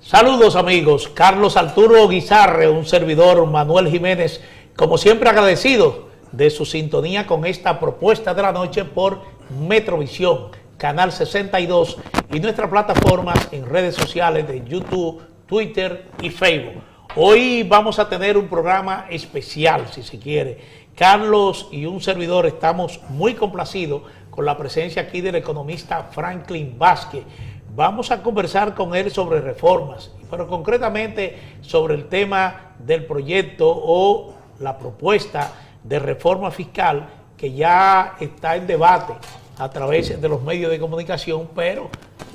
Saludos amigos, Carlos Arturo Guizarre, un servidor Manuel Jiménez, como siempre agradecido de su sintonía con esta propuesta de la noche por Metrovisión, Canal 62 y nuestras plataformas en redes sociales de YouTube, Twitter y Facebook. Hoy vamos a tener un programa especial, si se quiere. Carlos y un servidor estamos muy complacidos con la presencia aquí del economista Franklin Vázquez. Vamos a conversar con él sobre reformas, pero concretamente sobre el tema del proyecto o la propuesta de reforma fiscal que ya está en debate a través de los medios de comunicación, pero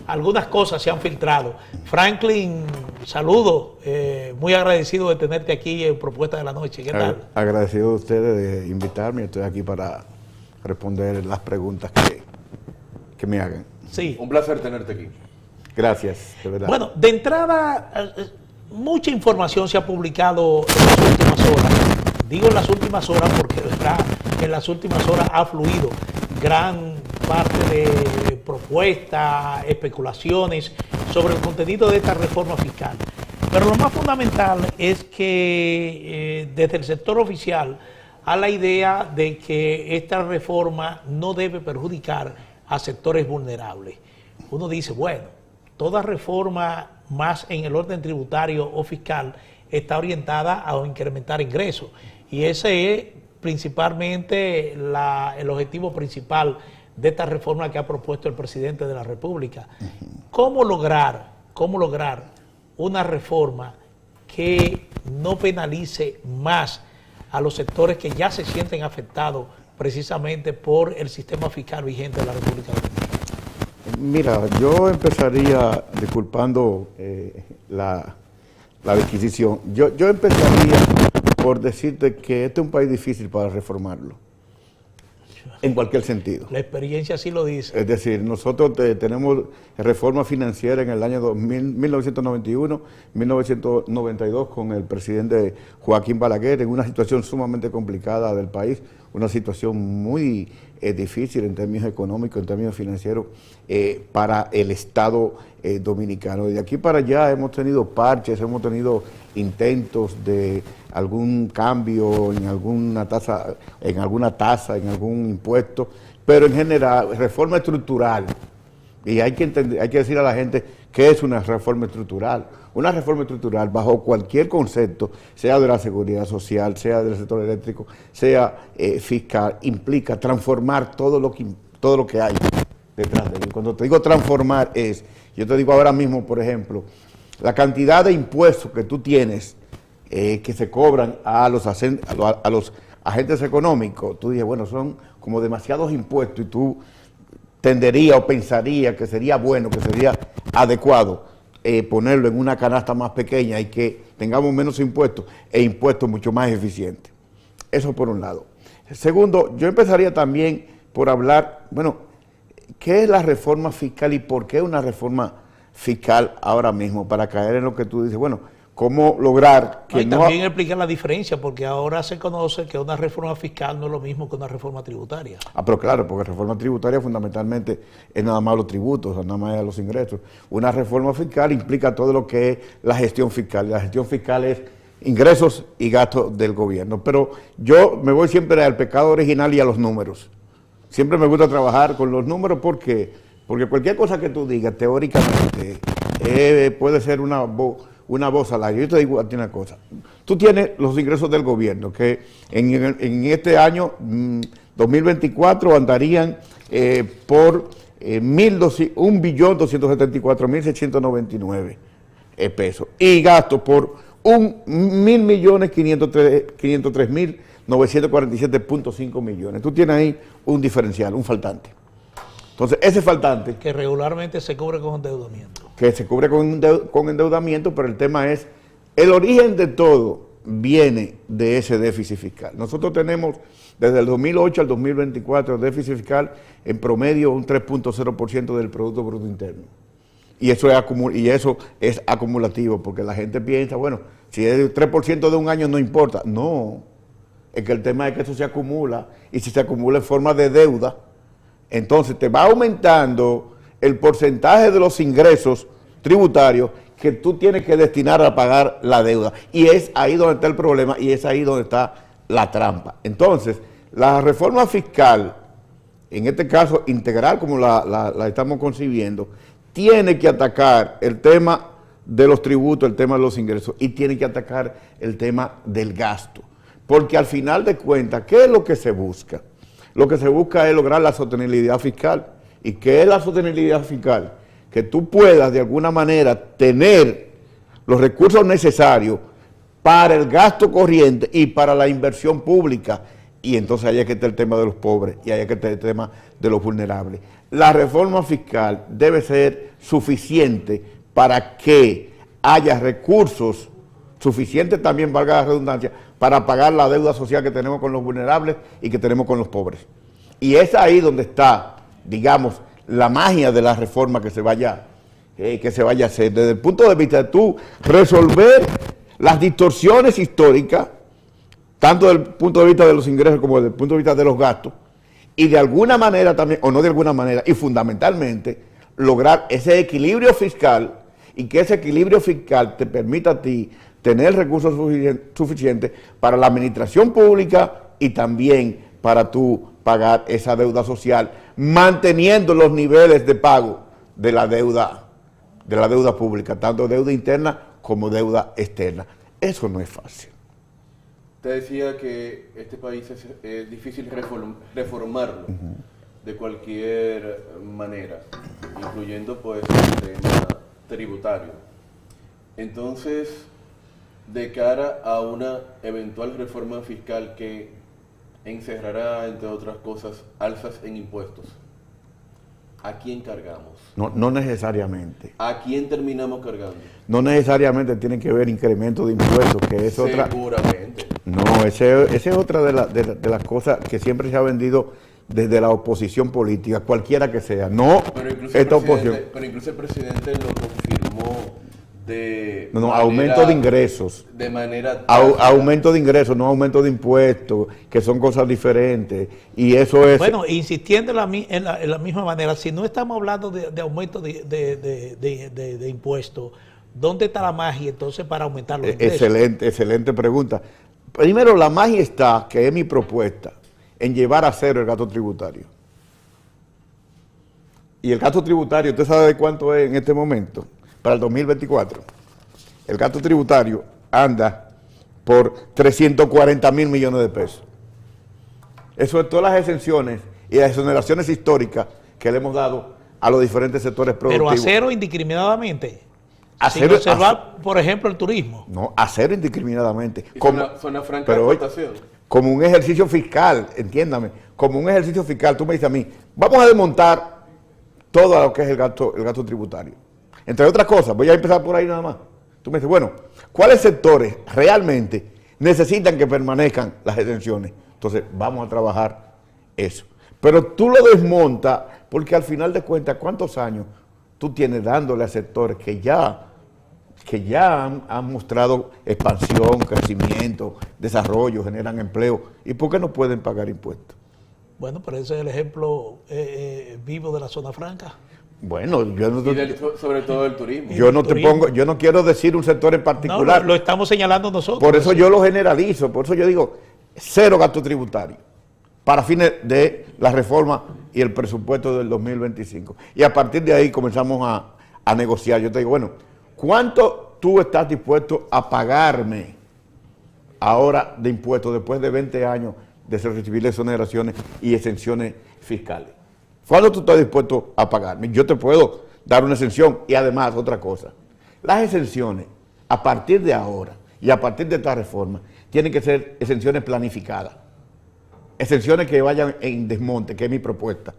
algunas cosas se han filtrado. Franklin, saludo, muy agradecido de tenerte aquí en Propuesta de la Noche. ¿Qué tal? Agradecido a ustedes de invitarme, estoy aquí para responder las preguntas que me hagan. Sí. Un placer tenerte aquí. Gracias, de verdad. Bueno, de entrada, mucha información se ha publicado en las últimas horas. Digo en las últimas horas porque en las últimas horas ha fluido gran parte de propuestas, especulaciones sobre el contenido de esta reforma fiscal. Pero lo más fundamental es que desde el sector oficial hay la idea de que esta reforma no debe perjudicar a sectores vulnerables. Uno dice, bueno, toda reforma más en el orden tributario o fiscal está orientada a incrementar ingresos. Y ese es principalmente el objetivo principal de esta reforma que ha propuesto el presidente de la República. ¿Cómo lograr una reforma que no penalice más a los sectores que ya se sienten afectados precisamente por el sistema fiscal vigente de la República Dominicana? Mira, yo empezaría, disculpando la adquisición, yo empezaría por decirte que este es un país difícil para reformarlo, en cualquier sentido. La experiencia sí lo dice. Es decir, nosotros tenemos reforma financiera en el año 1991, 1992 con el presidente Joaquín Balaguer, en una situación sumamente complicada del país, una situación muy difícil en términos económicos, en términos financieros para el Estado dominicano. De aquí para allá hemos tenido parches, hemos tenido intentos de algún cambio en alguna tasa, en algún impuesto, pero en general, reforma estructural. Y hay que decir a la gente qué es una reforma estructural. Una reforma estructural, bajo cualquier concepto, sea de la seguridad social, sea del sector eléctrico, sea fiscal, implica transformar todo lo que hay detrás de él. Cuando te digo transformar yo te digo ahora mismo, por ejemplo, la cantidad de impuestos que tú tienes que se cobran a los agentes económicos, tú dices, bueno, son como demasiados impuestos y tú tendería o pensaría que sería bueno, que sería adecuado ponerlo en una canasta más pequeña y que tengamos menos impuestos e impuestos mucho más eficientes. Eso por un lado. Segundo, yo empezaría también por hablar, bueno, ¿qué es la reforma fiscal y por qué una reforma fiscal ahora mismo? Para caer en lo que tú dices, bueno, ¿cómo lograr que no? También explicar la diferencia, porque ahora se conoce que una reforma fiscal no es lo mismo que una reforma tributaria. Pero claro, porque reforma tributaria fundamentalmente es nada más los tributos, nada más los ingresos. Una reforma fiscal implica todo lo que es la gestión fiscal. La gestión fiscal es ingresos y gastos del gobierno. Pero yo me voy siempre al pecado original y a los números. Siempre me gusta trabajar con los números porque cualquier cosa que tú digas teóricamente puede ser una voz al aire. Yo te digo a ti una cosa, tú tienes los ingresos del gobierno que en este año 2024 andarían por 1.274.699 pesos y gastos por 1.503.947.5 millones. Tú tienes ahí un diferencial, un faltante. Entonces, ese faltante... Que regularmente se cubre con endeudamiento. Que se cubre con endeudamiento, pero el tema es, el origen de todo viene de ese déficit fiscal. Nosotros tenemos, desde el 2008 al 2024, déficit fiscal en promedio un 3.0% del Producto Bruto Interno. Y eso es acumulativo, porque la gente piensa, bueno, si es el 3% de un año no importa. No, es que el tema es que eso se acumula, y si se acumula en forma de deuda, entonces te va aumentando el porcentaje de los ingresos tributarios que tú tienes que destinar a pagar la deuda. Y es ahí donde está el problema y es ahí donde está la trampa. Entonces, la reforma fiscal, en este caso integral como la estamos concibiendo, tiene que atacar el tema de los tributos, el tema de los ingresos y tiene que atacar el tema del gasto. Porque al final de cuentas, ¿qué es lo que se busca? Lo que se busca es lograr la sostenibilidad fiscal. ¿Y qué es la sostenibilidad fiscal? Que tú puedas de alguna manera tener los recursos necesarios para el gasto corriente y para la inversión pública. Y entonces ahí es que está el tema de los pobres y ahí es que está el tema de los vulnerables. La reforma fiscal debe ser suficiente para que haya recursos suficientes, también valga la redundancia, para pagar la deuda social que tenemos con los vulnerables y que tenemos con los pobres. Y es ahí donde está, digamos, la magia de la reforma que se vaya a hacer, desde el punto de vista de tú resolver las distorsiones históricas, tanto desde el punto de vista de los ingresos como desde el punto de vista de los gastos, y de alguna manera también, o no de alguna manera, y fundamentalmente, lograr ese equilibrio fiscal y que ese equilibrio fiscal te permita a ti tener recursos suficientes para la administración pública y también para tú pagar esa deuda social, manteniendo los niveles de pago de la deuda pública, tanto deuda interna como deuda externa. Eso no es fácil. Te decía que este país es difícil reformarlo de cualquier manera, incluyendo pues el tema tributario. Entonces, de cara a una eventual reforma fiscal que encerrará, entre otras cosas, alzas en impuestos, ¿a quién cargamos? No necesariamente. ¿A quién terminamos cargando? No necesariamente tiene que ver incremento de impuestos, que es otra... Seguramente. No, esa es otra de las cosas que siempre se ha vendido desde la oposición política, cualquiera que sea. No, esta oposición. Pero incluso el presidente lo confirmó de... No, aumento de ingresos. De manera... Aumento de ingresos, no aumento de impuestos, que son cosas diferentes. Y eso es... Bueno, insistiendo en la misma manera, si no estamos hablando de aumento de impuestos, ¿dónde está la magia entonces para aumentar los ingresos? Excelente pregunta. Primero, la magia está, que es mi propuesta, en llevar a cero el gasto tributario. Y el gasto tributario, ¿usted sabe de cuánto es en este momento? Para el 2024. El gasto tributario anda por 340 mil millones de pesos. Eso es todas las exenciones y las exoneraciones históricas que le hemos dado a los diferentes sectores productivos. Pero a cero indiscriminadamente. Sin observar, por ejemplo, el turismo. No, a cero indiscriminadamente. Fue una franca exportación. Como un ejercicio fiscal, entiéndame, como un ejercicio fiscal, tú me dices a mí, vamos a desmontar todo lo que es el gasto tributario. Entre otras cosas, voy a empezar por ahí nada más. Tú me dices, bueno, ¿cuáles sectores realmente necesitan que permanezcan las exenciones? Entonces, vamos a trabajar eso. Pero tú lo desmontas porque al final de cuentas, ¿cuántos años tú tienes dándole a sectores que ya han mostrado expansión, crecimiento, desarrollo, generan empleo? ¿Y por qué no pueden pagar impuestos? Bueno, pero ese es el ejemplo vivo de la zona franca. Bueno, yo no sobre todo el turismo. Yo no quiero decir un sector en particular. No, lo estamos señalando nosotros. Por eso yo lo generalizo, por eso yo digo cero gasto tributario para fines de la reforma y el presupuesto del 2025. Y a partir de ahí comenzamos a negociar. Yo te digo, bueno, ¿cuánto tú estás dispuesto a pagarme ahora de impuestos después de 20 años de recibir exoneraciones y exenciones fiscales? ¿Cuándo tú estás dispuesto a pagarme? Yo te puedo dar una exención y además otra cosa. Las exenciones, a partir de ahora y a partir de esta reforma, tienen que ser exenciones planificadas. Exenciones que vayan en desmonte, que es mi propuesta.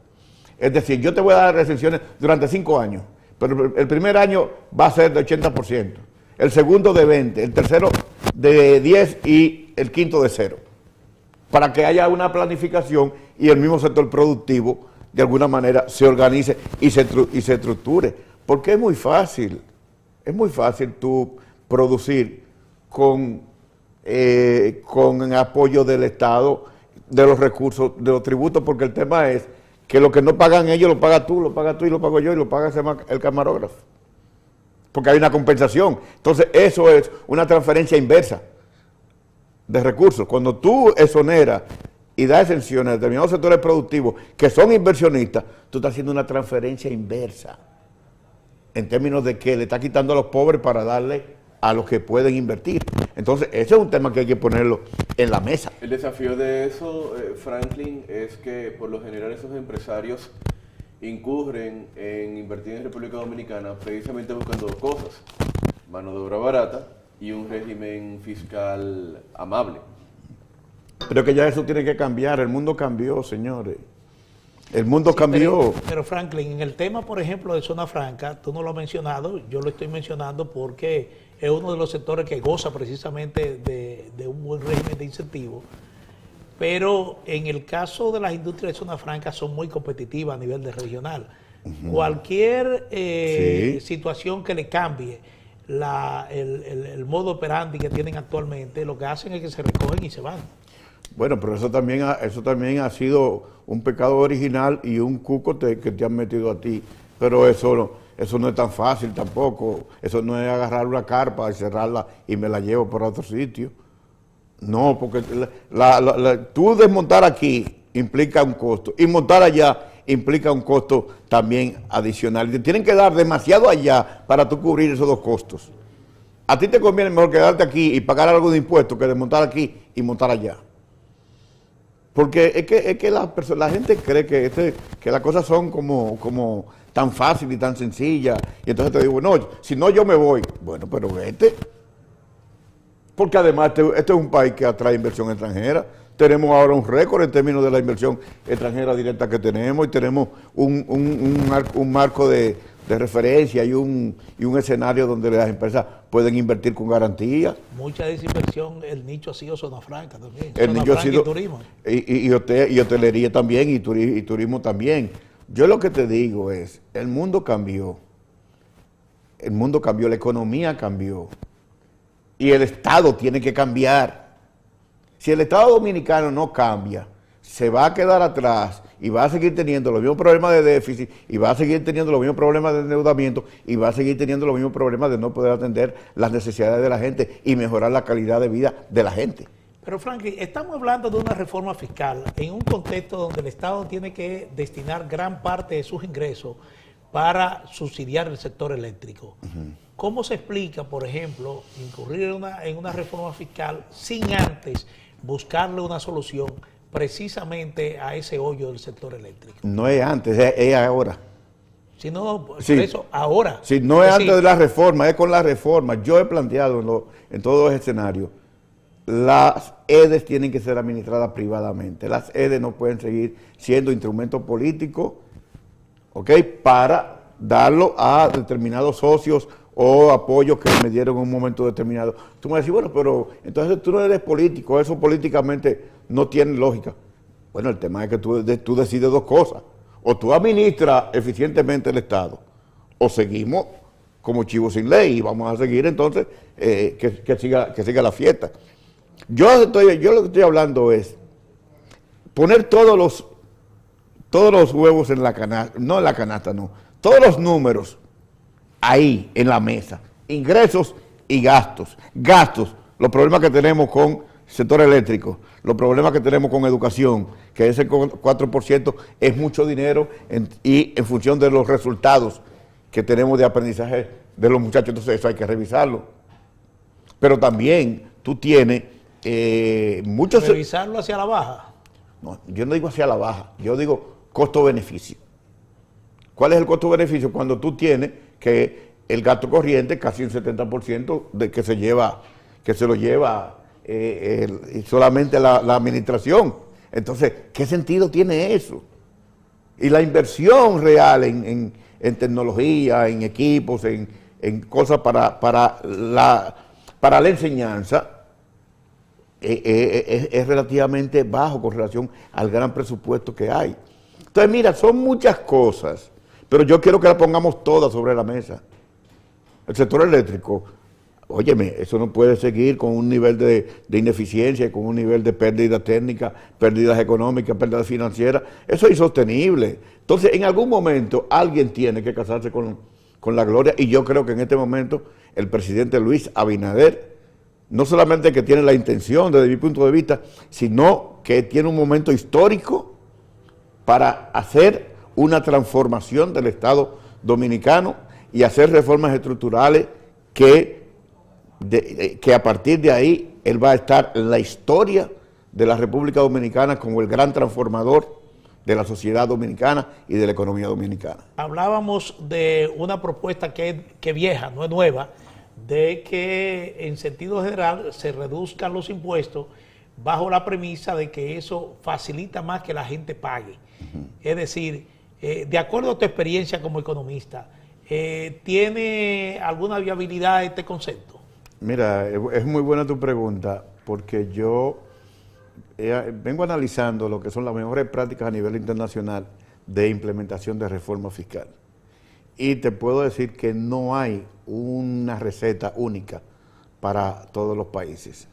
Es decir, yo te voy a dar exenciones durante 5 años, pero el primer año va a ser de 80%, el segundo de 20%, el tercero de 10% y el quinto de 0%. Para que haya una planificación y el mismo sector productivo de alguna manera se organice y se estructure. Porque es muy fácil tú producir con apoyo del Estado, de los recursos, de los tributos, porque el tema es que lo que no pagan ellos lo pagas tú y lo pago yo y lo paga el camarógrafo. porque hay una compensación. Entonces, eso es una transferencia inversa de recursos. Cuando tú exoneras y das exenciones a determinados sectores productivos que son inversionistas, tú estás haciendo una transferencia inversa, en términos de que le está quitando a los pobres para darle a los que pueden invertir. Entonces, ese es un tema que hay que ponerlo en la mesa. El desafío de eso, Franklin, es que por lo general esos empresarios incurren en invertir en República Dominicana precisamente buscando dos cosas: mano de obra barata y un régimen fiscal amable. Pero que ya eso tiene que cambiar. El mundo cambió, señores. El mundo cambió. Pero Franklin, en el tema, por ejemplo, de zona franca, tú no lo has mencionado, yo lo estoy mencionando porque es uno de los sectores que goza precisamente de un buen régimen de incentivos. Pero en el caso de las industrias de zona franca son muy competitivas a nivel de regional. Cualquier situación que le cambie el modo operandi que tienen actualmente, lo que hacen es que se recogen y se van. Bueno, pero eso también ha sido un pecado original y un cuco que te han metido a ti. Pero eso no es tan fácil tampoco. Eso no es agarrar una carpa y cerrarla y me la llevo por otro sitio. No, porque tú desmontar aquí implica un costo y montar allá implica un costo también adicional. Te tienen que dar demasiado allá para tú cubrir esos dos costos. A ti te conviene mejor quedarte aquí y pagar algo de impuestos que desmontar aquí y montar allá. Porque es que la gente cree que las cosas son como tan fáciles y tan sencillas. Y entonces te digo, no, si no yo me voy. Bueno, pero vete. Porque además este es un país que atrae inversión extranjera. Tenemos ahora un récord en términos de la inversión extranjera directa que tenemos y tenemos un marco de referencia y un escenario donde las empresas pueden invertir con garantía. Mucha desinversión, el nicho ha sido zona franca también. El zona nicho ha franca sido, y turismo. Y hotelería también, y turismo también. Yo lo que te digo es, el mundo cambió, la economía cambió, y el Estado tiene que cambiar. Si el Estado dominicano no cambia, se va a quedar atrás y va a seguir teniendo los mismos problemas de déficit y va a seguir teniendo los mismos problemas de endeudamiento y va a seguir teniendo los mismos problemas de no poder atender las necesidades de la gente y mejorar la calidad de vida de la gente. Pero Franklin, estamos hablando de una reforma fiscal en un contexto donde el Estado tiene que destinar gran parte de sus ingresos para subsidiar el sector eléctrico. ¿Cómo se explica, por ejemplo, incurrir en una reforma fiscal sin antes buscarle una solución precisamente a ese hoyo del sector eléctrico? No es antes, es ahora. Si no, por Sí. eso, ahora. Si no es decir, antes de la reforma, es con la reforma. Yo he planteado en todos los escenarios, las EDES tienen que ser administradas privadamente. Las EDES no pueden seguir siendo instrumentos políticos, ¿ok?, para darlo a determinados socios o apoyos que me dieron en un momento determinado. Tú me vas a decir, bueno, pero entonces tú no eres político, eso políticamente no tiene lógica. Bueno, el tema es que tú decides dos cosas. O tú administras eficientemente el Estado, o seguimos como chivos sin ley y vamos a seguir entonces que siga la fiesta. Yo lo que estoy hablando es poner todos los huevos en la canasta, no en la canasta, no, todos los números ahí en la mesa, ingresos y gastos. Gastos, los problemas que tenemos con el sector eléctrico, los problemas que tenemos con educación, que ese 4% es mucho dinero y en función de los resultados que tenemos de aprendizaje de los muchachos, entonces eso hay que revisarlo. Pero también tú tienes muchos... revisarlo hacia la baja. No, yo no digo hacia la baja, yo digo costo-beneficio. ¿Cuál es el costo-beneficio? Cuando tú tienes que el gasto corriente, casi un 70% de que se lo lleva solamente la administración. Entonces, ¿qué sentido tiene eso? Y la inversión real en tecnología, en equipos, en cosas para la enseñanza, es relativamente bajo con relación al gran presupuesto que hay. Entonces, mira, son muchas cosas, pero yo quiero que las pongamos todas sobre la mesa. El sector eléctrico, óyeme, eso no puede seguir con un nivel de ineficiencia, con un nivel de pérdida técnica, pérdidas económicas, pérdidas financieras. Eso es insostenible. Entonces, en algún momento, alguien tiene que casarse con con la gloria, y yo creo que en este momento el presidente Luis Abinader, no solamente que tiene la intención desde mi punto de vista, sino que tiene un momento histórico para hacer una transformación del Estado dominicano y hacer reformas estructurales que a partir de ahí él va a estar en la historia de la República Dominicana como el gran transformador de la sociedad dominicana y de la economía dominicana. Hablábamos de una propuesta que vieja, no es nueva, de que en sentido general se reduzcan los impuestos bajo la premisa de que eso facilita más que la gente pague. Es decir, de acuerdo a tu experiencia como economista, ¿tiene alguna viabilidad este concepto? Mira, es muy buena tu pregunta, porque yo vengo analizando lo que son las mejores prácticas a nivel internacional de implementación de reforma fiscal. Y te puedo decir que no hay una receta única para todos los países.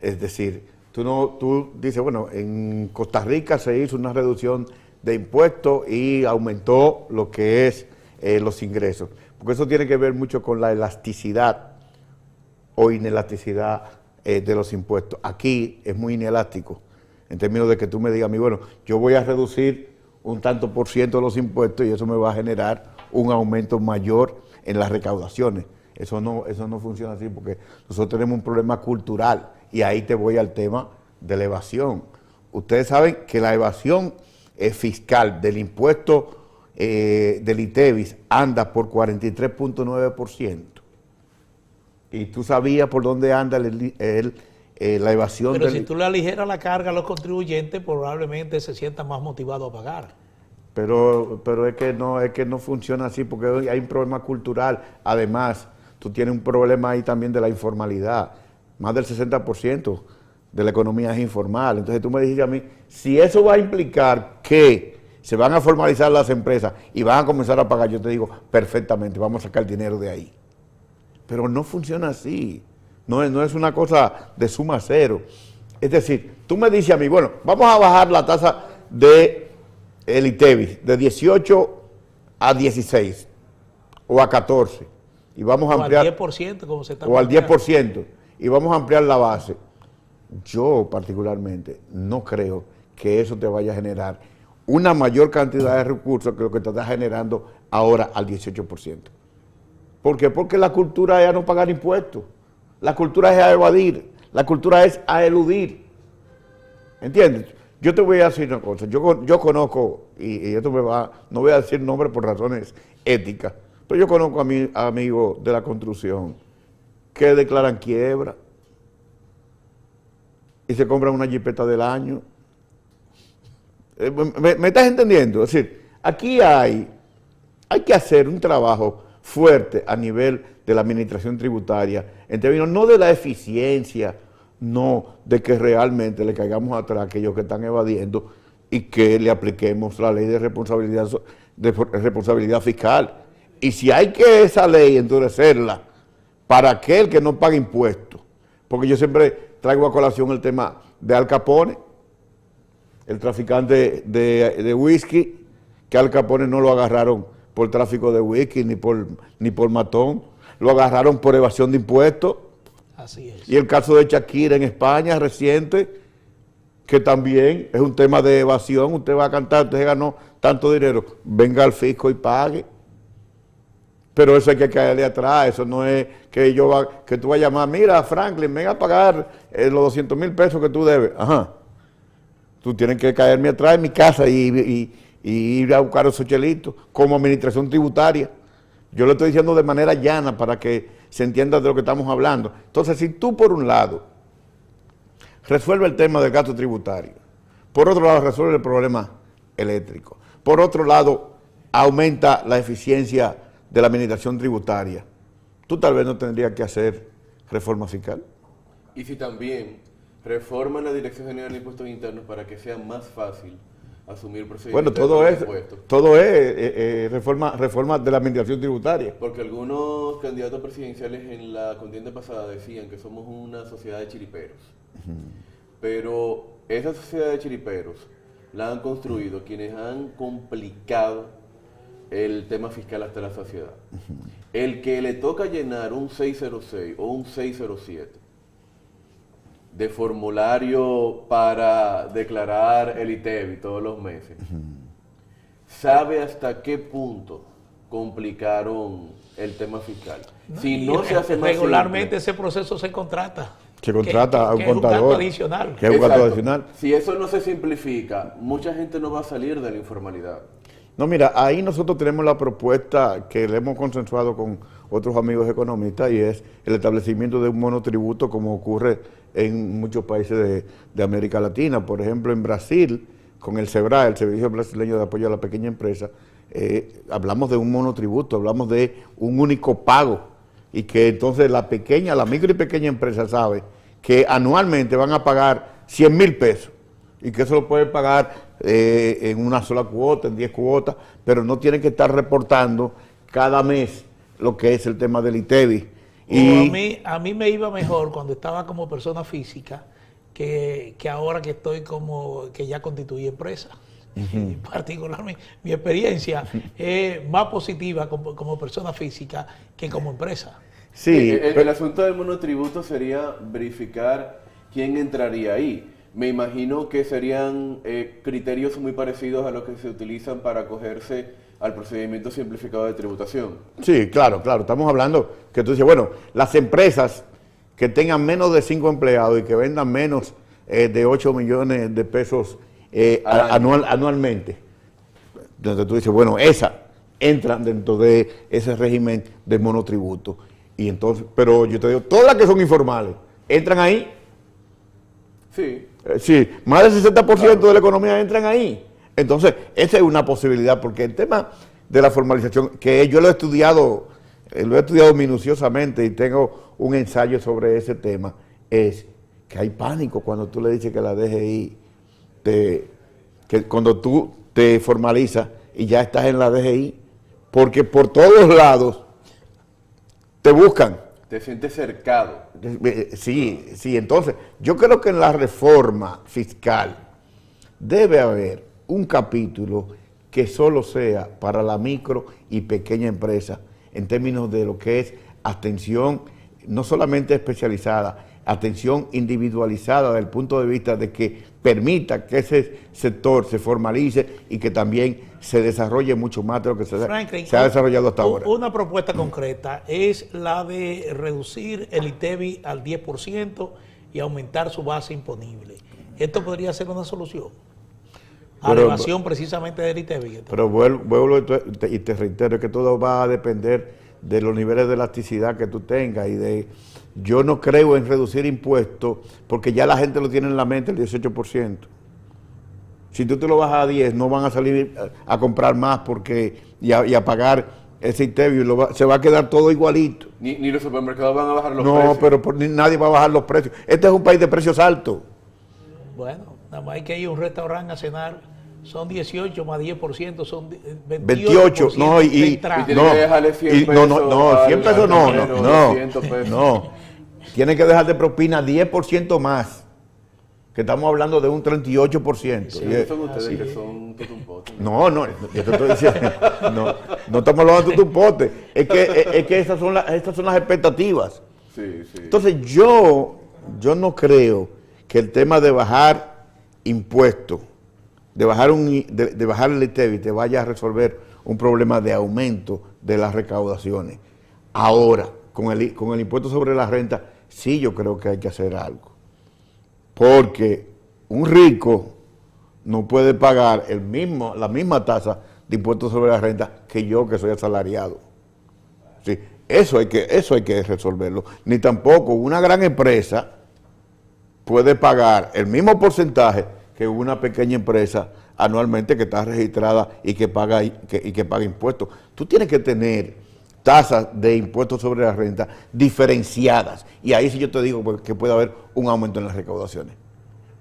Es decir, tú dices, bueno, en Costa Rica se hizo una reducción de impuestos y aumentó lo que es los ingresos. Porque eso tiene que ver mucho con la elasticidad o inelasticidad de los impuestos. Aquí es muy inelástico, en términos de que tú me digas a mí, bueno, yo voy a reducir un tanto por ciento de los impuestos y eso me va a generar un aumento mayor en las recaudaciones. Eso no funciona así, porque nosotros tenemos un problema cultural, y ahí te voy al tema de la evasión. Ustedes saben que la evasión fiscal del impuesto del ITEVIS anda por 43.9%. Y tú sabías por dónde anda la evasión. Pero si tú le aligeras la carga a los contribuyentes, probablemente se sientan más motivados a pagar. Pero es que no funciona así, porque hay un problema cultural. Además, tú tienes un problema ahí también de la informalidad. Más del 60% de la economía es informal. Entonces tú me dijiste a mí, si eso va a implicar que se van a formalizar las empresas y van a comenzar a pagar, yo te digo, perfectamente, vamos a sacar el dinero de ahí. Pero no funciona así. No es una cosa de suma cero. Es decir, tú me dices a mí, bueno, vamos a bajar la tasa de el ITEVIS de 18 a 16 o a 14 y vamos a ampliar al 10%, como se está o al 10% y vamos a ampliar la base. Yo particularmente no creo que eso te vaya a generar una mayor cantidad de recursos que lo que te está generando ahora al 18%. ¿Por qué? Porque la cultura es a no pagar impuestos, la cultura es a evadir, la cultura es a eludir. ¿Entiendes? Yo te voy a decir una cosa, yo conozco, y esto no voy a decir nombre por razones éticas, pero yo conozco a mis amigos de la construcción que declaran quiebra y se compran una jipeta del año. ¿Me estás entendiendo? Es decir, aquí hay que hacer un trabajo fuerte a nivel de la administración tributaria, en términos no de la eficiencia, no de que realmente le caigamos atrás a aquellos que están evadiendo y que le apliquemos la ley de responsabilidad fiscal. Y si hay que esa ley endurecerla para aquel que no paga impuestos, porque yo siempre traigo a colación el tema de Al Capone, el traficante de whisky, que Al Capone no lo agarraron por tráfico de whisky ni por matón, lo agarraron por evasión de impuestos. Así es. Y el caso de Shakira en España reciente, que también es un tema de evasión. Usted va a cantar, usted ganó tanto dinero, venga al fisco y pague. Pero eso hay que caerle atrás, eso no es que tú vas a llamar, mira Franklin, venga a pagar los 200,000 pesos que tú debes. Ajá. Tú tienes que caerme atrás en mi casa y ir a buscar esos chelitos como administración tributaria. Yo lo estoy diciendo de manera llana para que se entienda de lo que estamos hablando. Entonces, si tú por un lado resuelves el tema del gasto tributario, por otro lado resuelve el problema eléctrico, por otro lado aumenta la eficiencia de la administración tributaria, tú tal vez no tendrías que hacer reforma fiscal. Y si también reforman la Dirección General de Impuestos Internos para que sea más fácil asumir procedimientos. Bueno, todo es reforma de la administración tributaria. Porque algunos candidatos presidenciales en la contienda pasada decían que somos una sociedad de chiriperos. Pero esa sociedad de chiriperos la han construido quienes han complicado el tema fiscal hasta la saciedad. El que le toca llenar un 606 o un 607 de formulario para declarar el ITEVI todos los meses, sabe hasta qué punto complicaron el tema fiscal. Si no se hace más regularmente simple, ese proceso se contrata. Se contrata a un que contador. Es un gasto adicional. Que es un gasto exacto. adicional. Si eso no se simplifica, mucha gente no va a salir de la informalidad. No, mira, ahí nosotros tenemos la propuesta que le hemos consensuado con otros amigos economistas y es el establecimiento de un monotributo como ocurre en muchos países de América Latina. Por ejemplo, en Brasil, con el SEBRA, el Servicio Brasileño de Apoyo a la Pequeña Empresa, hablamos de un monotributo, hablamos de un único pago y que entonces la micro y pequeña empresa sabe que anualmente van a pagar 100,000 pesos y que eso lo pueden pagar en una sola cuota, en 10 cuotas, pero no tienen que estar reportando cada mes lo que es el tema del ITEVI. Y a mí me iba mejor cuando estaba como persona física que ahora que estoy que ya constituí empresa. Particularmente, mi experiencia es más positiva como persona física que como empresa. sí, El asunto del monotributo sería verificar quién entraría ahí. Me imagino que serían criterios muy parecidos a los que se utilizan para acogerse al procedimiento simplificado de tributación. sí, claro, estamos hablando que tú dices, bueno, las empresas que tengan menos de 5 empleados y que vendan menos de 8 millones de pesos anualmente. Entonces tú dices, bueno, esas entran dentro de ese régimen de monotributo. Y entonces, pero yo te digo, todas las que son informales, ¿entran ahí? Sí. Sí, más del 60% de la economía entran ahí. Entonces, esa es una posibilidad, porque el tema de la formalización, que yo lo he estudiado minuciosamente y tengo un ensayo sobre ese tema, es que hay pánico cuando tú le dices que la DGI, que cuando tú te formalizas y ya estás en la DGI, porque por todos lados te buscan. Te sientes cercado. Sí, entonces, yo creo que en la reforma fiscal debe haber un capítulo que solo sea para la micro y pequeña empresa, en términos de lo que es atención, no solamente especializada, atención individualizada desde el punto de vista de que permita que ese sector se formalice y que también se desarrolle mucho más de lo que se ha desarrollado hasta ahora. Una propuesta concreta es la de reducir el ITEVI al 10% y aumentar su base imponible. ¿Esto podría ser una solución? A la evasión precisamente del ITEVI. Pero vuelvo y te reitero que todo va a depender de los niveles de elasticidad que tú tengas y de... Yo no creo en reducir impuestos porque ya la gente lo tiene en la mente el 18%. Si tú te lo bajas a 10, no van a salir a comprar más y a pagar ese ITEVI, se va a quedar todo igualito. Ni los supermercados van a bajar los precios. No, pero nadie va a bajar los precios. Este es un país de precios altos. Bueno, nada más hay que ir a un restaurante a cenar. Son 18 más 10%, son 28. No, y que dejarle 100 pesos. No, 100 pesos pesos. no. Tiene que dejar de propina 10% más. Que estamos hablando de un 38%. Sí, son ustedes que son tutumpotes. No, yo te estoy diciendo. No estamos hablando de tutumpotes. Es que estas son las expectativas. Sí. Entonces yo no creo que el tema de bajar impuestos, de bajar el ITEVI te vaya a resolver un problema de aumento de las recaudaciones. Ahora, con el impuesto sobre la renta, sí yo creo que hay que hacer algo. Porque un rico no puede pagar la misma tasa de impuestos sobre la renta que yo, que soy asalariado. Sí, eso hay que resolverlo. Ni tampoco una gran empresa puede pagar el mismo porcentaje que una pequeña empresa anualmente que está registrada y que paga impuestos. Tú tienes que tener tasas de impuestos sobre la renta diferenciadas. Y ahí sí yo te digo que puede haber un aumento en las recaudaciones.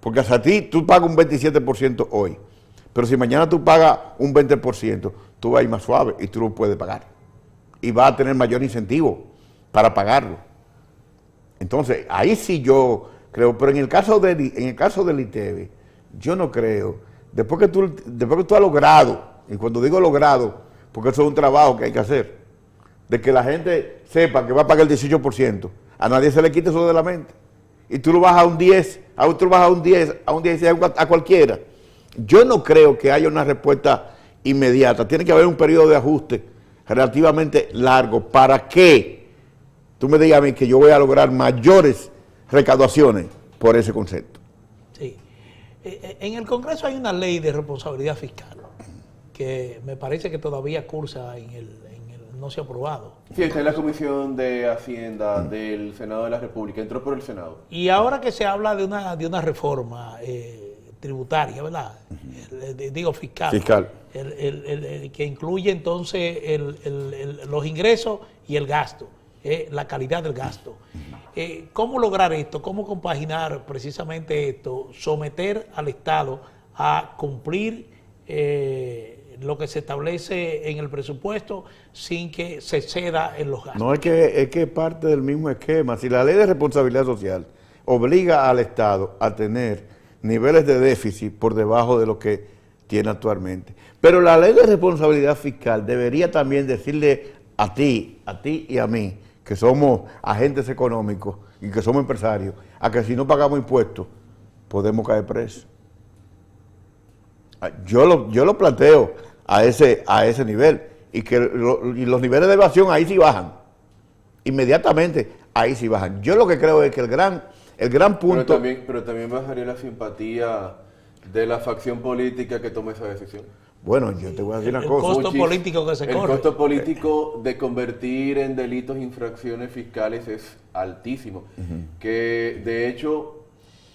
Porque hasta ti tú pagas un 27% hoy. Pero si mañana tú pagas un 20%, tú vas a ir más suave y tú lo puedes pagar. Y vas a tener mayor incentivo para pagarlo. Entonces, ahí sí yo creo, pero en el caso del ITEVI, yo no creo. Después que tú has logrado, y cuando digo logrado, porque eso es un trabajo que hay que hacer, de que la gente sepa que va a pagar el 18%. A nadie se le quita eso de la mente. Y tú lo bajas a un 10, a otro bajas a un 10, a cualquiera. Yo no creo que haya una respuesta inmediata. Tiene que haber un periodo de ajuste relativamente largo para que tú me digas a mí que yo voy a lograr mayores recaudaciones por ese concepto. Sí. En el Congreso hay una ley de responsabilidad fiscal que me parece que todavía cursa no se ha aprobado. Sí, está en la Comisión de Hacienda del Senado de la República, entró por el Senado. Y ahora que se habla de una reforma tributaria, ¿verdad? Digo fiscal. Fiscal. Que incluye entonces los ingresos y el gasto, la calidad del gasto. ¿Cómo lograr esto? ¿Cómo compaginar precisamente esto? Someter al Estado a cumplir lo que se establece en el presupuesto sin que se ceda en los gastos. No, es que parte del mismo esquema. Si la ley de responsabilidad social obliga al Estado a tener niveles de déficit por debajo de lo que tiene actualmente, pero la ley de responsabilidad fiscal debería también decirle a ti y a mí, que somos agentes económicos y que somos empresarios, a que si no pagamos impuestos, podemos caer presos. Yo lo planteo a ese nivel, y que y los niveles de evasión ahí sí bajan, inmediatamente ahí sí bajan. Yo lo que creo es que el gran punto... Pero también bajaría la simpatía de la facción política que tome esa decisión. Bueno, yo te voy a decir una cosa. El costo político que se corre. El costo político de convertir en delitos infracciones fiscales es altísimo. Que de hecho,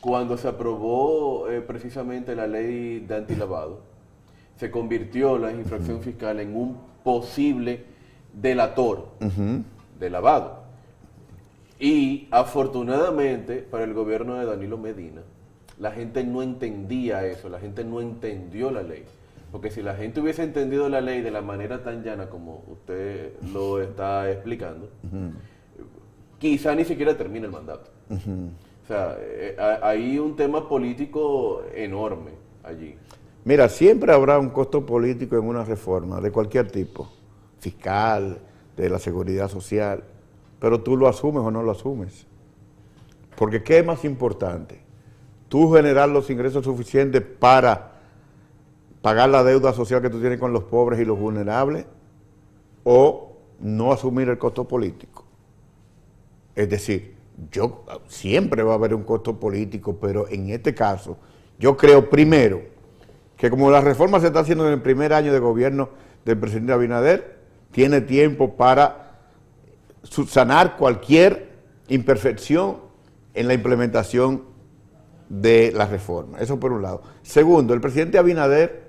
cuando se aprobó precisamente la ley de antilavado, se convirtió la infracción fiscal en un posible delator de lavado. Y afortunadamente para el gobierno de Danilo Medina, la gente no entendía eso, la gente no entendió la ley. Porque si la gente hubiese entendido la ley de la manera tan llana como usted lo está explicando, quizá ni siquiera termine el mandato. O sea, hay un tema político enorme allí. Mira, siempre habrá un costo político en una reforma de cualquier tipo, fiscal, de la seguridad social, pero tú lo asumes o no lo asumes. Porque ¿qué es más importante? ¿Tú generar los ingresos suficientes para pagar la deuda social que tú tienes con los pobres y los vulnerables, o no asumir el costo político? Es decir, siempre va a haber un costo político, pero en este caso, yo creo primero que como la reforma se está haciendo en el primer año de gobierno del presidente Abinader, tiene tiempo para subsanar cualquier imperfección en la implementación de la reforma. Eso por un lado. Segundo, el presidente Abinader,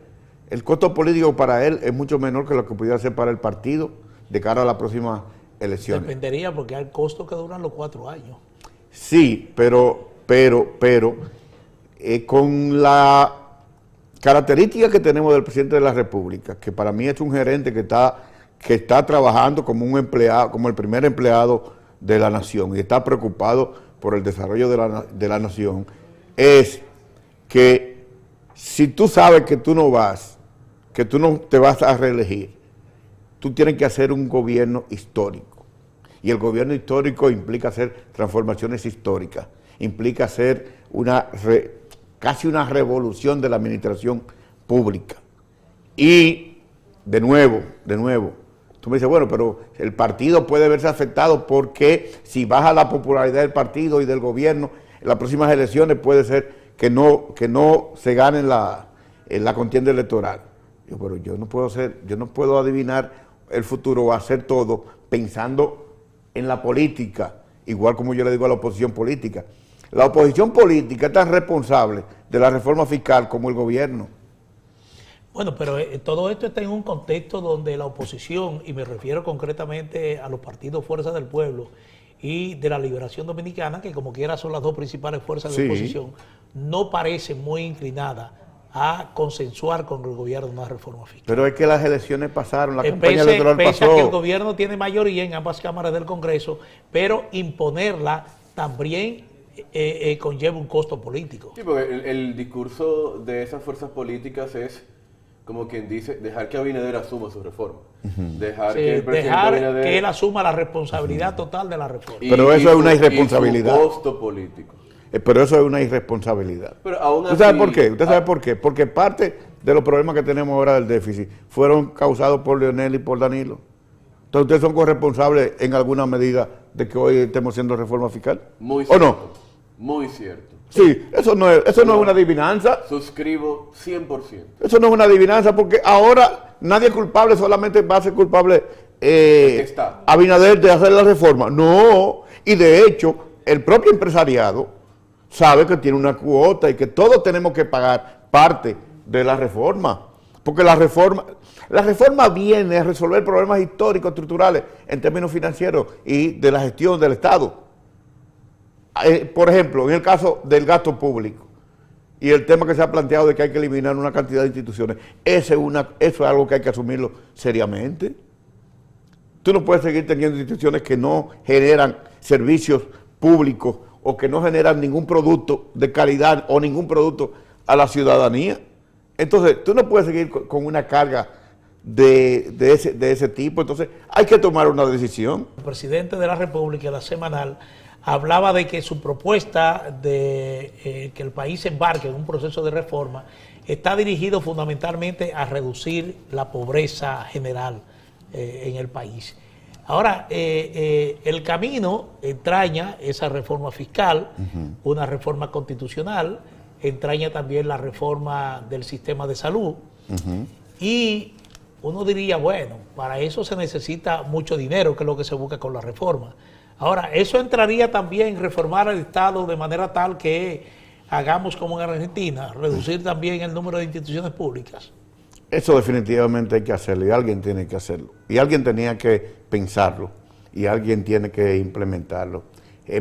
el costo político para él es mucho menor que lo que pudiera ser para el partido de cara a la próxima elección. Dependería, porque hay costos que duran los 4 años. Sí, pero con la característica que tenemos del presidente de la República, que para mí es un gerente que está trabajando como un empleado, como el primer empleado de la nación, y está preocupado por el desarrollo de la nación, es que si tú sabes que tú no te vas a reelegir, tú tienes que hacer un gobierno histórico. Y el gobierno histórico implica hacer transformaciones históricas, implica hacer casi una revolución de la administración pública. Y, de nuevo, tú me dices, bueno, pero el partido puede verse afectado porque si baja la popularidad del partido y del gobierno, en las próximas elecciones puede ser que no se gane en la contienda electoral. Pero yo no puedo adivinar el futuro o hacer todo pensando en la política, igual como yo le digo a la oposición política. La oposición política es tan responsable de la reforma fiscal como el gobierno. Bueno, pero todo esto está en un contexto donde la oposición, y me refiero concretamente a los partidos Fuerza del Pueblo y de la Liberación Dominicana, que como quiera son las dos principales fuerzas de oposición, no parece muy inclinada a consensuar con el gobierno una reforma fiscal. Pero es que las elecciones pasaron, la campaña electoral pasó. Pese a que el gobierno tiene mayoría en ambas cámaras del Congreso, pero imponerla también conlleva un costo político. Sí, porque el discurso de esas fuerzas políticas es como quien dice, dejar que Abinader asuma su reforma. Dejar Sí, que el presidente dejar Abinader... que él asuma la responsabilidad total de la reforma. Pero eso es una irresponsabilidad. Y su costo político. Pero eso es una irresponsabilidad. Pero aún ¿Usted sabe así- por qué? ¿Usted sabe por qué? Porque parte de los problemas que tenemos ahora del déficit fueron causados por Leonel y por Danilo. Entonces, ¿ustedes son corresponsables en alguna medida de que hoy estemos haciendo reforma fiscal? Muy ¿O cierto. no? Muy cierto. Sí, eso no es una adivinanza. Suscribo 100%. Eso no es una adivinanza porque ahora nadie es culpable, solamente va a ser culpable está. Abinader de hacer la reforma. No, y de hecho, el propio empresariado sabe que tiene una cuota y que todos tenemos que pagar parte de la reforma. Porque la reforma viene a resolver problemas históricos, estructurales, en términos financieros y de la gestión del Estado. Por ejemplo, en el caso del gasto público y el tema que se ha planteado de que hay que eliminar una cantidad de instituciones, eso es algo que hay que asumirlo seriamente. Tú no puedes seguir teniendo instituciones que no generan servicios públicos o que no generan ningún producto de calidad o ningún producto a la ciudadanía. Entonces, tú no puedes seguir con una carga de ese tipo. Entonces, hay que tomar una decisión. El presidente de la República, la semanal, hablaba de que su propuesta de que el país se embarque en un proceso de reforma está dirigido fundamentalmente a reducir la pobreza general en el país. Ahora, el camino entraña esa reforma fiscal, una reforma constitucional, entraña también la reforma del sistema de salud, y uno diría, bueno, para eso se necesita mucho dinero, que es lo que se busca con la reforma. Ahora, eso entraría también en reformar el Estado de manera tal que hagamos como en Argentina, reducir también el número de instituciones públicas. Eso definitivamente hay que hacerlo y alguien tiene que hacerlo. Y alguien tenía que pensarlo y alguien tiene que implementarlo.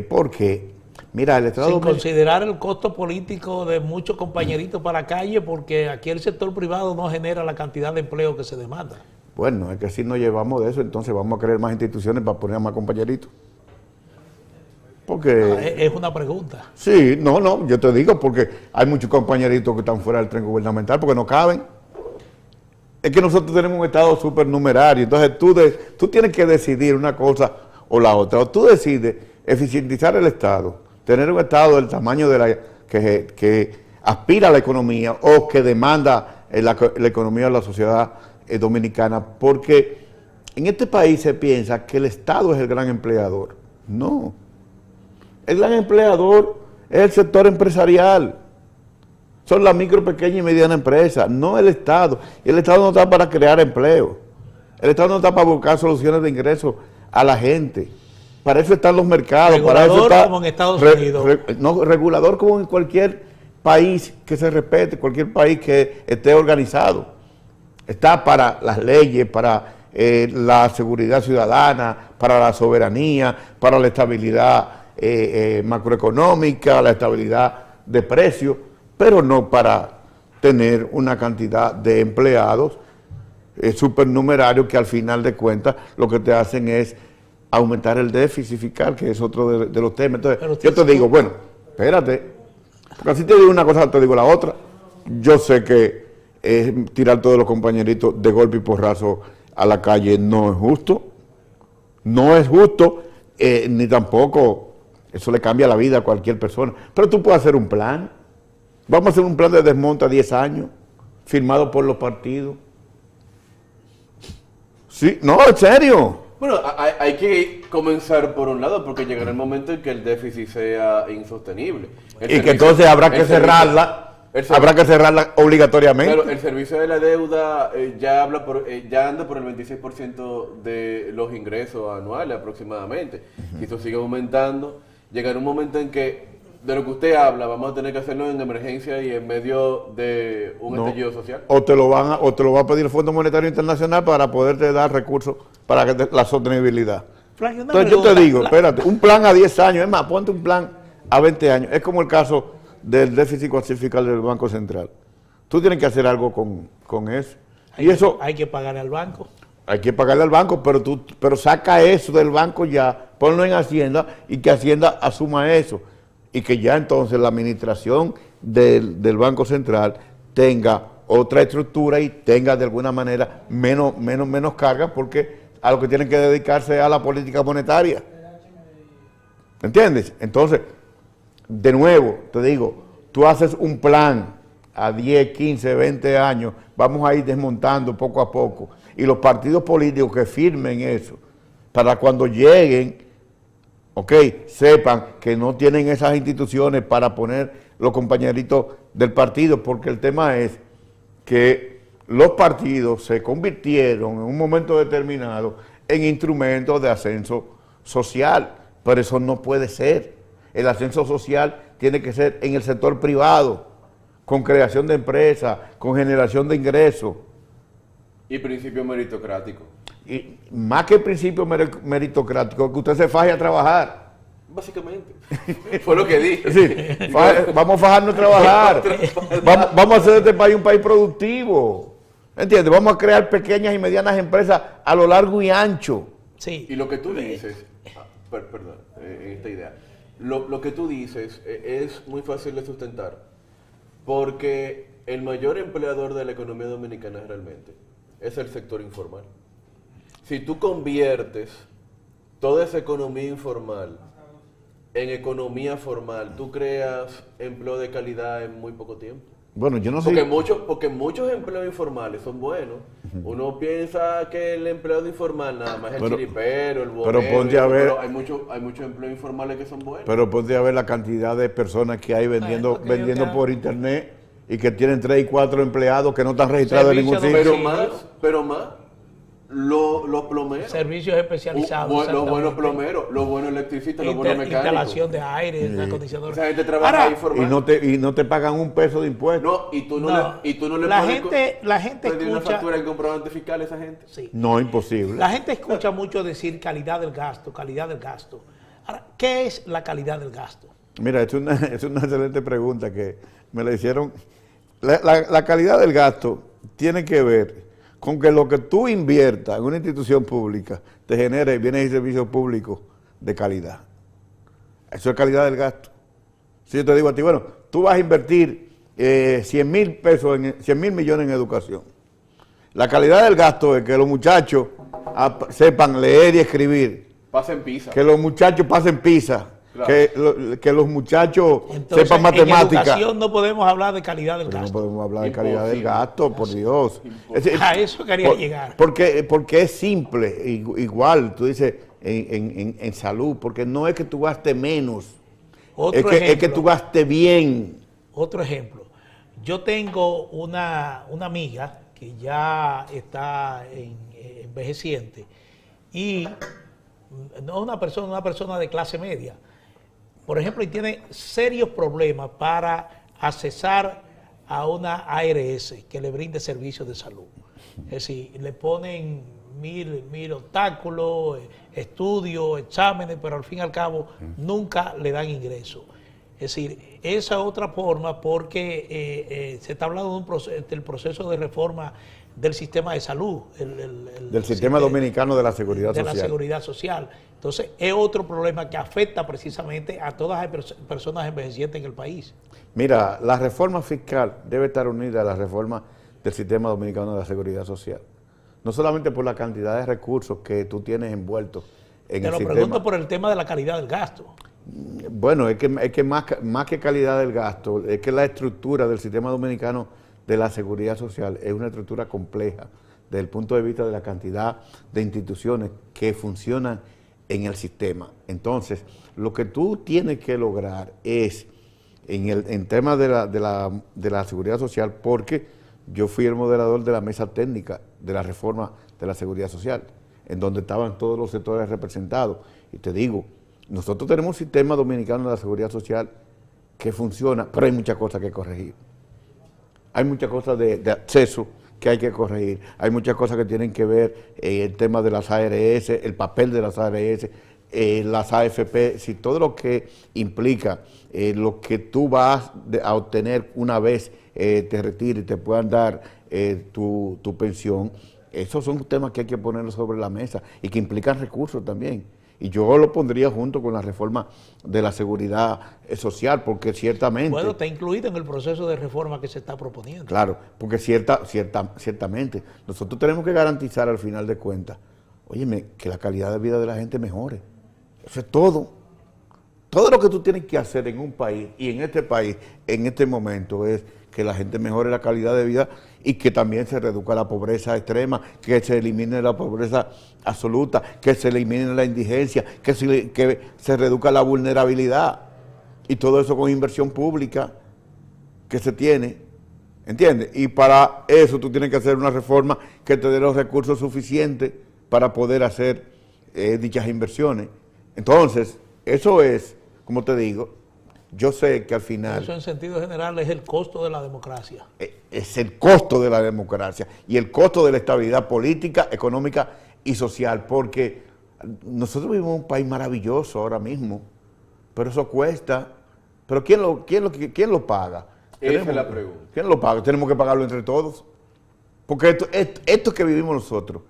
Porque, mira, el Estado... Sin considerar el costo político de muchos compañeritos para la calle, porque aquí el sector privado no genera la cantidad de empleo que se demanda. Bueno, es que si nos llevamos de eso, entonces vamos a crear más instituciones para poner a más compañeritos. Porque... Es una pregunta. Sí, no, yo te digo, porque hay muchos compañeritos que están fuera del tren gubernamental porque no caben. Es que nosotros tenemos un Estado supernumerario, entonces tú tienes que decidir una cosa o la otra. O tú decides eficientizar el Estado, tener un Estado del tamaño de que aspira a la economía o que demanda la economía de la sociedad dominicana, porque en este país se piensa que el Estado es el gran empleador. No. El gran empleador es el sector empresarial. Son las micro, pequeñas y medianas empresas, no el Estado. Y el Estado no está para crear empleo. El Estado no está para buscar soluciones de ingresos a la gente. Para eso están los mercados. Regulador, para eso está, como en Estados Unidos. No, regulador como en cualquier país que se respete, cualquier país que esté organizado. Está para las leyes, para la seguridad ciudadana, para la soberanía, para la estabilidad macroeconómica, la estabilidad de precios, pero no para tener una cantidad de empleados supernumerarios que al final de cuentas lo que te hacen es aumentar el déficit fiscal, que es otro de los temas. Entonces, yo te digo, bueno, espérate, porque así te digo una cosa, te digo la otra. Yo sé que tirar todos los compañeritos de golpe y porrazo a la calle no es justo, ni tampoco eso le cambia la vida a cualquier persona, pero tú puedes hacer un plan. Vamos a hacer un plan de desmonte a 10 años, firmado por los partidos. Sí, no, en serio. Bueno, hay que comenzar por un lado, porque llegará el momento en que el déficit sea insostenible. Y que entonces habrá que cerrarla, obligatoriamente. Claro, el servicio de la deuda ya anda por el 26% de los ingresos anuales aproximadamente. Si esto sigue aumentando, llegará un momento en que de lo que usted habla vamos a tener que hacerlo en emergencia y en medio de un estallido social. O te lo va a pedir el Fondo Monetario Internacional para poderte dar recursos para la sostenibilidad. Frank, entonces yo te digo, espérate, un plan a 10 años, es más, ponte un plan a 20 años. Es como el caso del déficit fiscal del Banco Central. Tú tienes que hacer algo con eso. Hay que pagarle al banco. Hay que pagarle al banco, pero saca eso del banco ya, ponlo en Hacienda y que Hacienda asuma eso. Y que ya entonces la administración del Banco Central tenga otra estructura y tenga de alguna manera menos carga, porque a lo que tienen que dedicarse a la política monetaria. ¿Entiendes? Entonces, de nuevo, te digo, tú haces un plan a 10, 15, 20 años, vamos a ir desmontando poco a poco, y los partidos políticos que firmen eso, para cuando lleguen, sepan que no tienen esas instituciones para poner los compañeritos del partido, porque el tema es que los partidos se convirtieron en un momento determinado en instrumentos de ascenso social, pero eso no puede ser. El ascenso social tiene que ser en el sector privado, con creación de empresas, con generación de ingresos. Y principio meritocrático. Y más que principio meritocrático, que usted se faje a trabajar. Básicamente. Fue lo que dije. Sí, vamos a fajarnos a trabajar. Vamos a hacer de este país un país productivo. ¿Entiendes? Vamos a crear pequeñas y medianas empresas a lo largo y ancho. Sí. Y lo que tú dices, perdón, en esta idea, lo que tú dices es muy fácil de sustentar, porque el mayor empleador de la economía dominicana realmente es el sector informal. Si tú conviertes toda esa economía informal en economía formal, tú creas empleo de calidad en muy poco tiempo. Bueno, yo no sé. Porque muchos empleos informales son buenos. Uno piensa que el empleado informal nada más es el chiripero, el bombero, pero hay muchos empleos informales que son buenos. Pero ponte a ver la cantidad de personas que hay vendiendo por internet y que tienen 3 y 4 empleados que no están registrados en ningún sitio. Pero más, los plomeros. Servicios especializados. Los buenos plomeros, los buenos electricistas, los buenos mecánicos. Instalación de aire, acondicionadores. Esa gente trabaja ahí formal. Y no te pagan un peso de impuestos. No, y tú no le la gente escucha una escucha factura en comprobante fiscal a esa gente. Sí. No, imposible. La gente escucha mucho decir calidad del gasto, calidad del gasto. Ahora, ¿qué es la calidad del gasto? Mira, es una excelente pregunta que me la hicieron. La calidad del gasto tiene que ver con que lo que tú inviertas en una institución pública te genere bienes y servicios públicos de calidad. Eso es calidad del gasto. Si yo te digo a ti, bueno, tú vas a invertir 100.000 pesos, 100.000 millones en educación. La calidad del gasto es que los muchachos sepan leer y escribir. Pasen PISA. Que los muchachos pasen PISA. Claro. Que los muchachos sepan matemáticas. En educación no podemos hablar de calidad del gasto. No podemos hablar de calidad del gasto, por Dios. A eso quería llegar. Porque es simple, igual, tú dices, en salud, porque no es que tú gastes menos, es que tú gastes bien. Otro ejemplo, yo tengo una amiga que ya está envejeciente y no una persona de clase media, por ejemplo, y tiene serios problemas para accesar a una ARS que le brinde servicios de salud. Es decir, le ponen mil obstáculos, estudios, exámenes, pero al fin y al cabo nunca le dan ingreso. Es decir, esa otra forma, porque se está hablando del proceso de reforma del sistema de salud. Del sistema dominicano de la seguridad social. De la seguridad social. Entonces, es otro problema que afecta precisamente a todas las personas envejecientes en el país. Mira, la reforma fiscal debe estar unida a la reforma del sistema dominicano de la seguridad social. No solamente por la cantidad de recursos que tú tienes envueltos en el sistema. Te lo pregunto por el tema de la calidad del gasto. Bueno, es que más que calidad del gasto, es que la estructura del sistema dominicano de la seguridad social es una estructura compleja desde el punto de vista de la cantidad de instituciones que funcionan en el sistema. Entonces, lo que tú tienes que lograr es, en temas de la seguridad social, porque yo fui el moderador de la mesa técnica de la reforma de la seguridad social, en donde estaban todos los sectores representados, y te digo, nosotros tenemos un sistema dominicano de la seguridad social que funciona, pero hay muchas cosas que corregir. Hay muchas cosas de acceso que hay que corregir. Hay muchas cosas que tienen que ver el tema de las ARS, el papel de las ARS, las AFP, si todo lo que implica lo que tú vas a obtener una vez te retires y te puedan dar tu pensión, esos son temas que hay que ponerlos sobre la mesa y que implican recursos también. Y yo lo pondría junto con la reforma de la seguridad social, porque ciertamente... Bueno, está incluido en el proceso de reforma que se está proponiendo. Claro, porque ciertamente nosotros tenemos que garantizar al final de cuentas, óyeme, que la calidad de vida de la gente mejore. Eso es todo. Todo lo que tú tienes que hacer en un país y en este país, en este momento, es que la gente mejore la calidad de vida y que también se reduzca la pobreza extrema, que se elimine la pobreza absoluta, que se elimine la indigencia, que se reduzca la vulnerabilidad. Y todo eso con inversión pública que se tiene, ¿entiendes? Y para eso tú tienes que hacer una reforma que te dé los recursos suficientes para poder hacer dichas inversiones. Entonces, eso es, como te digo, yo sé que al final... Eso en sentido general es el costo de la democracia. Es el costo de la democracia y el costo de la estabilidad política, económica y social, porque nosotros vivimos en un país maravilloso ahora mismo, pero eso cuesta. ¿Pero quién lo paga? Esa es la pregunta. ¿¿Quién lo paga? Tenemos que pagarlo entre todos. Porque esto que vivimos nosotros,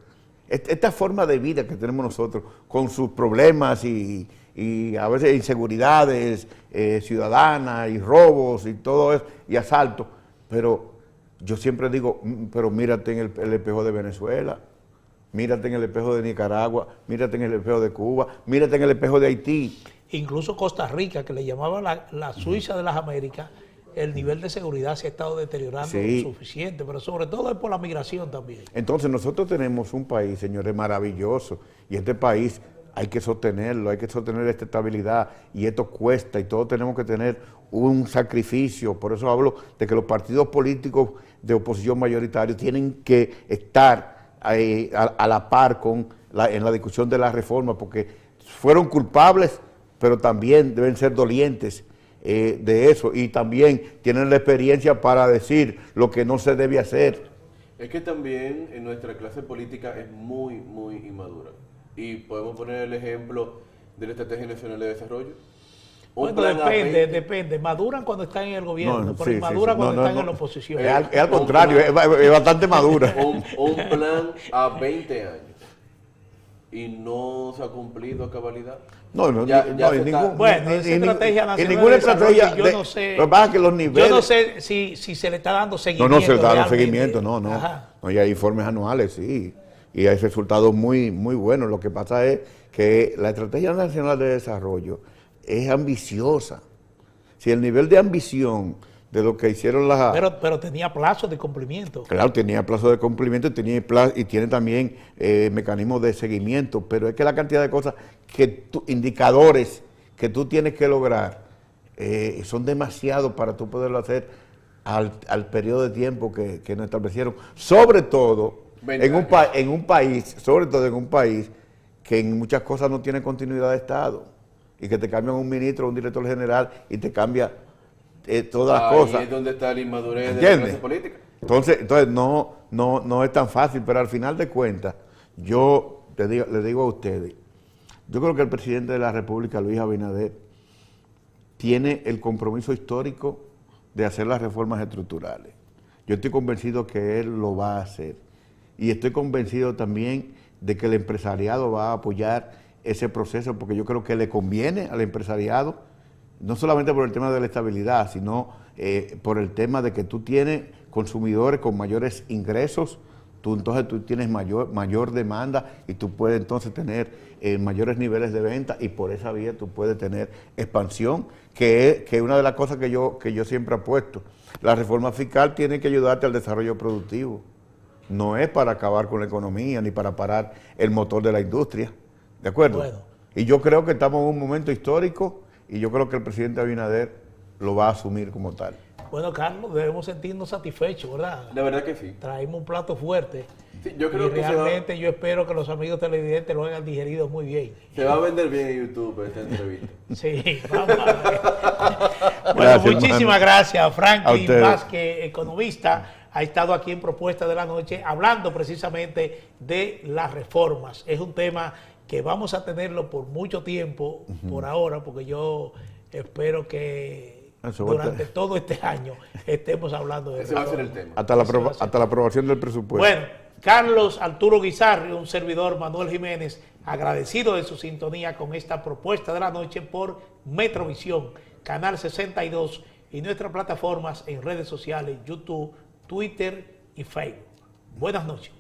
esta forma de vida que tenemos nosotros, con sus problemas y a veces inseguridades ciudadanas y robos y todo eso, y asaltos, pero yo siempre digo, pero mírate en el espejo de Venezuela, mírate en el espejo de Nicaragua, mírate en el espejo de Cuba, mírate en el espejo de Haití. Incluso Costa Rica, que le llamaban la Suiza de las Américas, el nivel de seguridad se ha estado deteriorando suficiente, pero sobre todo es por la migración también. Entonces nosotros tenemos un país, señores, maravilloso, y este país hay que sostenerlo, hay que sostener esta estabilidad, y esto cuesta, y todos tenemos que tener un sacrificio. Por eso hablo de que los partidos políticos de oposición mayoritarios tienen que estar a la par en la discusión de la reforma, porque fueron culpables, pero también deben ser dolientes de eso, y también tienen la experiencia para decir lo que no se debe hacer. Es que también en nuestra clase política es muy, muy inmadura. Y podemos poner el ejemplo de la Estrategia Nacional de Desarrollo. Bueno, depende. Maduran cuando están en el gobierno, pero inmaduran cuando están en la oposición. Es al contrario, es bastante madura. Un plan a 20 años. Y no se ha cumplido a cabalidad. Bueno, esa estrategia nacional ninguna estrategia. Yo no sé. Lo que pasa es que los niveles. Yo no sé si se le está dando seguimiento. No se le está dando seguimiento, no. Ajá. No, y hay informes anuales, sí. Y hay resultados muy, muy buenos. Lo que pasa es que la Estrategia Nacional de Desarrollo es ambiciosa. Si el nivel de ambición de lo que hicieron las... Pero tenía plazos de cumplimiento. Claro, tenía plazo de cumplimiento y tiene también mecanismos de seguimiento, pero es que la cantidad de cosas, indicadores que tú tienes que lograr, son demasiados para tú poderlo hacer al periodo de tiempo que nos establecieron. Sobre todo en un país que en muchas cosas no tiene continuidad de Estado y que te cambian un ministro, un director general y te cambia todas las cosas. Ahí es donde está la inmadurez de la clase política. Entonces no es tan fácil, pero al final de cuentas, yo le digo a ustedes, yo creo que el presidente de la República, Luis Abinader, tiene el compromiso histórico de hacer las reformas estructurales. Yo estoy convencido que él lo va a hacer. Y estoy convencido también de que el empresariado va a apoyar ese proceso, porque yo creo que le conviene al empresariado, no solamente por el tema de la estabilidad, sino por el tema de que tú tienes consumidores con mayores ingresos, entonces tú tienes mayor demanda y tú puedes entonces tener mayores niveles de venta, y por esa vía tú puedes tener expansión, que es una de las cosas que yo siempre apuesto. La reforma fiscal tiene que ayudarte al desarrollo productivo. No es para acabar con la economía ni para parar el motor de la industria. ¿De acuerdo? Bueno. Y yo creo que estamos en un momento histórico y yo creo que el presidente Abinader lo va a asumir como tal. Bueno, Carlos, debemos sentirnos satisfechos, ¿verdad? La verdad que sí. Traímos un plato fuerte. Sí, yo creo que realmente yo espero que los amigos televidentes lo hayan digerido muy bien. Se va a vender bien en YouTube esta entrevista. Sí, vamos a ver. Bueno, muchísimas gracias, Franklin Vázquez, economista. Ha estado aquí en Propuesta de la Noche hablando precisamente de las reformas. Es un tema que vamos a tenerlo por mucho tiempo, por ahora, porque yo espero que durante todo este año estemos hablando de eso. Ese va a ser el tema. Hasta la aprobación del presupuesto. Bueno, Carlos Arturo Guizarri, un servidor Manuel Jiménez, agradecido de su sintonía con esta propuesta de la noche por Metrovisión, Canal 62 y nuestras plataformas en redes sociales, YouTube, Twitter y Facebook. Buenas noches.